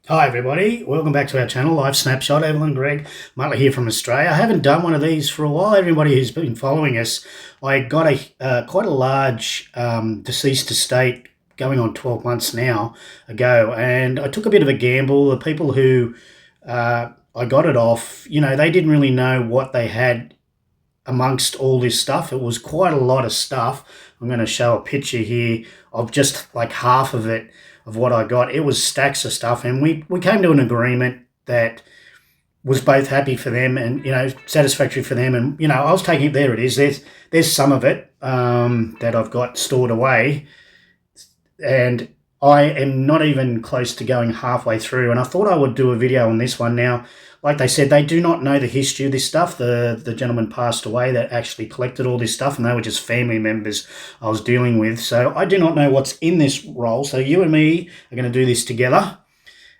Hi everybody, welcome back to our channel, LifeSnapShot. Evelyn, Greg, Muttley here from Australia. I haven't done one of these for a while. Everybody who's been following us, I got quite a large deceased estate going on 12 months now ago, and I took a bit of a gamble. The people who I got it off, they didn't really know what they had amongst all this stuff. It was quite a lot of stuff. I'm going to show a picture here of just like half of it, of what I got. It was stacks of stuff, and we came to an agreement that was both happy for them and satisfactory for them. And I was taking it. There it is. There's some of it that I've got stored away, and I am not even close to going halfway through. And I thought I would do a video on this one. Now, like they said, they do not know the history of this stuff. The gentleman passed away that actually collected all this stuff, and they were just family members I was dealing with. So I do not know what's in this roll. So you and me are going to do this together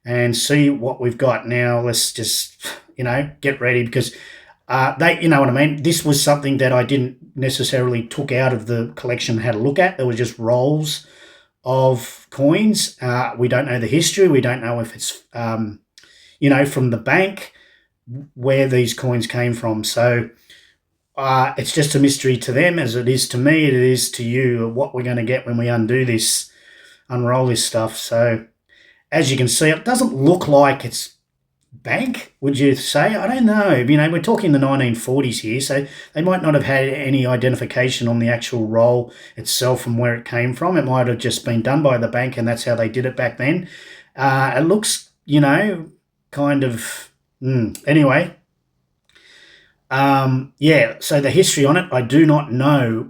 and see what we've got. Now, let's just, get ready, because you know what I mean? This was something that I didn't necessarily took out of the collection, had a look at. There were just rolls of coins. We don't know the history. We don't know if it's, from the bank, where these coins came from. So it's just a mystery to them, as it is to me. It is to you what we're going to get when we unroll this stuff. So as you can see, it doesn't look like it's bank, would you say? I don't know. We're talking the 1940s here, so they might not have had any identification on the actual roll itself from where it came from. It might have just been done by the bank, and that's how they did it back then. It looks, kind of... Anyway, yeah, so the history on it, I do not know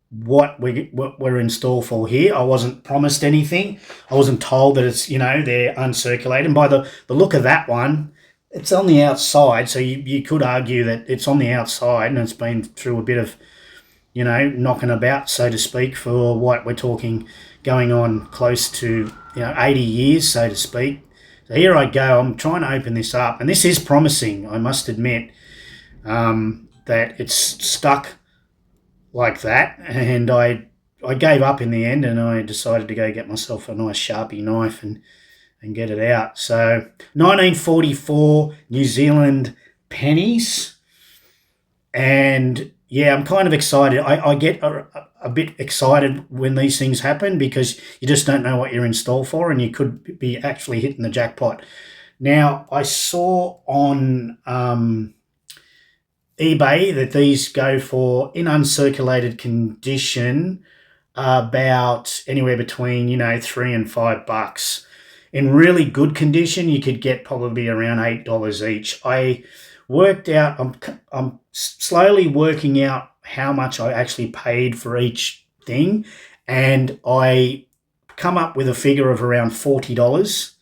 what we're in store for here. I wasn't promised anything. I wasn't told that it's, they're uncirculated. And by the look of that one, it's on the outside, so you could argue that it's on the outside and it's been through a bit of, knocking about, so to speak, for what we're talking, going on close to, 80 years, so to speak. So here I go. I'm trying to open this up, and this is promising, I must admit, that it's stuck like that, and I gave up in the end, and I decided to go get myself a nice Sharpie knife and get it out. So 1944 New Zealand pennies, and yeah, I'm kind of excited. I get a bit excited when these things happen, because you just don't know what you're in store for, and you could be actually hitting the jackpot. Now, I saw on eBay that these go for, in uncirculated condition, about anywhere between $3 and $5. In really good condition, you could get probably around $8 each. I worked out. I'm slowly working out how much I actually paid for each thing, and I come up with a figure of around $40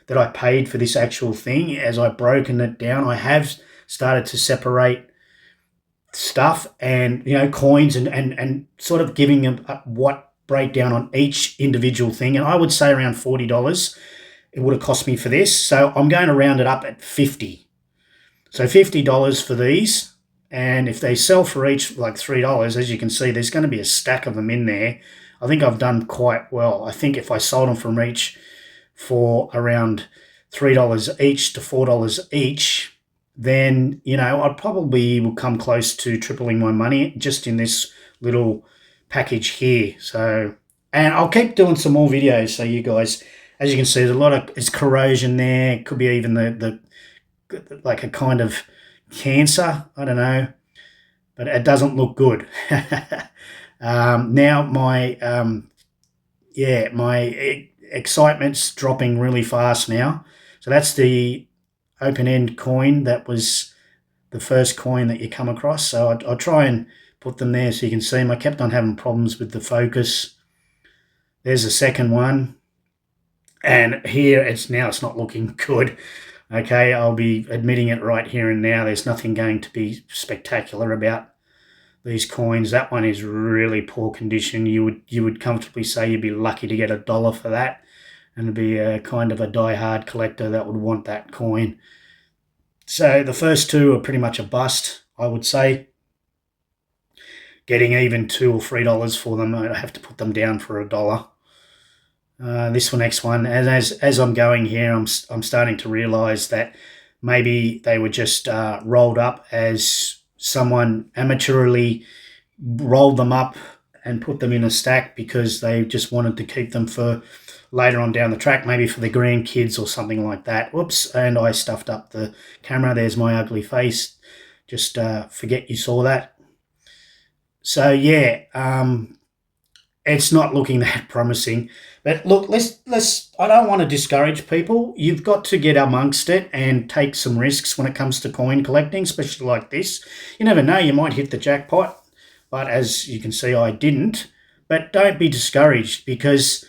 that I paid for this actual thing. As I've broken it down, I have started to separate stuff and coins and sort of giving them what breakdown on each individual thing, and I would say around $40 it would have cost me for this. So I'm going to round it up at 50. So $50 for these, and if they sell for each like $3, as you can see, there's going to be a stack of them in there. I think I've done quite well. I think if I sold them from each for around $3 each to $4 each, then, I probably will come close to tripling my money just in this little package here. So, and I'll keep doing some more videos. So you guys, as you can see, there's a lot of, it's corrosion there. Could be even the like a kind of cancer. I don't know, but it doesn't look good. Now my excitement's dropping really fast now. So that's the open-end coin. That was the first coin that you come across. So I'll try and put them there so you can see them. I kept on having problems with the focus. There's the second one. And here it's not looking good. Okay, I'll be admitting it right here and now. There's nothing going to be spectacular about these coins. That one is really poor condition. You would comfortably say you'd be lucky to get $1 for that, and it'd be a kind of a die-hard collector that would want that coin. So the first two are pretty much a bust, I would say. Getting even $2 or $3 for them, I'd have to put them down for $1. This next one, and as I'm going here, I'm starting to realise that maybe they were just rolled up as someone amateurly rolled them up and put them in a stack because they just wanted to keep them for later on down the track, maybe for the grandkids or something like that. Whoops, and I stuffed up the camera. There's my ugly face. Just forget you saw that. So yeah, it's not looking that promising. But look, let's. I don't want to discourage people. You've got to get amongst it and take some risks when it comes to coin collecting, especially like this. You never know, you might hit the jackpot. But as you can see, I didn't. But don't be discouraged because,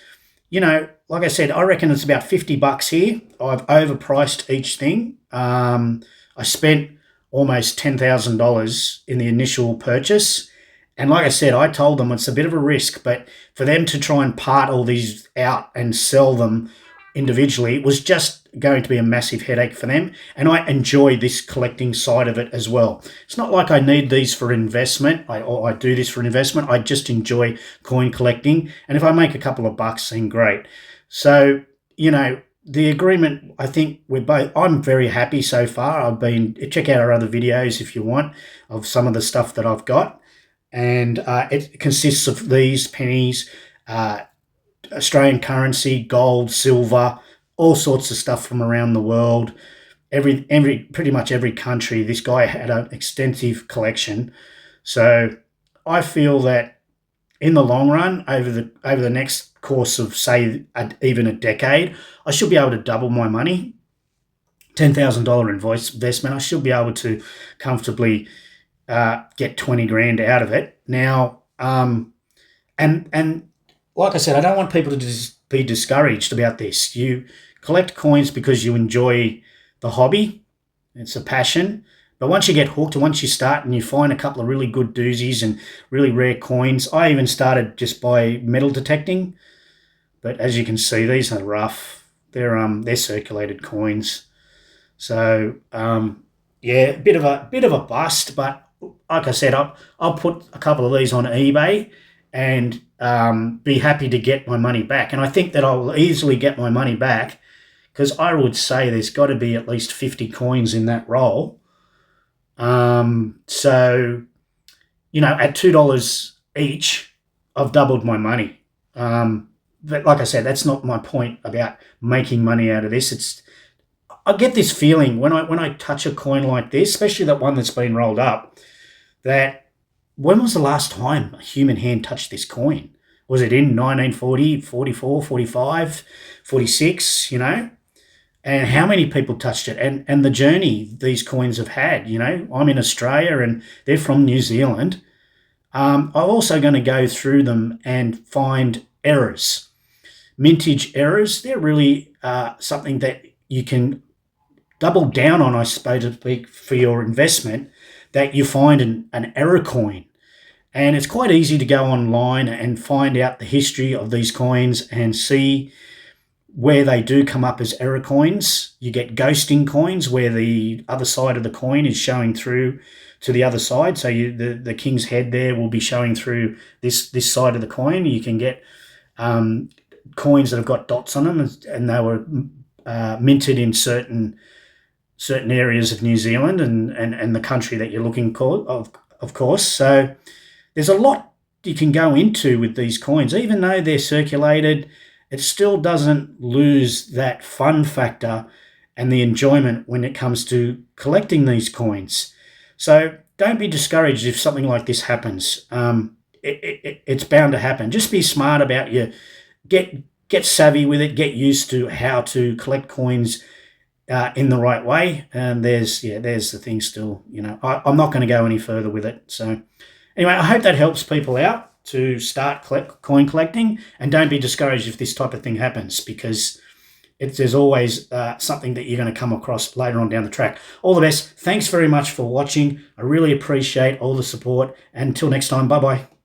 like I said, I reckon it's about $50 here. I've overpriced each thing. I spent almost $10,000 in the initial purchase. And like I said, I told them it's a bit of a risk, but for them to try and part all these out and sell them individually was just going to be a massive headache for them. And I enjoy this collecting side of it as well. It's not like I need these for investment. I do this for investment. I just enjoy coin collecting. And if I make a couple of bucks, then great. So, the agreement, I think I'm very happy so far. Check out our other videos if you want of some of the stuff that I've got. And it consists of these pennies, Australian currency, gold, silver, all sorts of stuff from around the world. Pretty much every country. This guy had an extensive collection. So I feel that in the long run, over the next course of say even a decade, I should be able to double my money. $10,000 investment. I should be able to comfortably get 20 grand out of it. Now, and like I said, I don't want people to just be discouraged about this. You collect coins because you enjoy the hobby. It's a passion. But once you get hooked, and once you start and you find a couple of really good doozies and really rare coins, I even started just by metal detecting. But as you can see, these are rough. They're circulated coins. So yeah, a bit of a bust, but like I said, I'll put a couple of these on eBay and be happy to get my money back. And I think that I'll easily get my money back because I would say there's got to be at least 50 coins in that roll. So, at $2 each, I've doubled my money. But like I said, that's not my point about making money out of this. I get this feeling when I touch a coin like this, especially that one that's been rolled up, that when was the last time a human hand touched this coin? Was it in 1940, 44, 45, 46, And how many people touched it? And the journey these coins have had, I'm in Australia and they're from New Zealand. I'm also going to go through them and find errors. Mintage errors, they're really something that you can double down on, I suppose, to speak, for your investment, that you find an error coin. And it's quite easy to go online and find out the history of these coins and see where they do come up as error coins. You get ghosting coins where the other side of the coin is showing through to the other side. So the king's head there will be showing through this side of the coin. You can get coins that have got dots on them, and they were minted in certain areas of New Zealand and the country that you're looking for, of course. So there's a lot you can go into with these coins. Even though they're circulated, it still doesn't lose that fun factor and the enjoyment when it comes to collecting these coins. So don't be discouraged if something like this happens. It's bound to happen. Just be smart about you. Get savvy with it. Get used to how to collect coins in the right way. And there's the thing still. I'm not going to go any further with it. So anyway, I hope that helps people out to start coin collecting, and don't be discouraged if this type of thing happens, because there's always something that you're going to come across later on down the track. All the best. Thanks very much for watching. I really appreciate all the support. And until next time, bye-bye.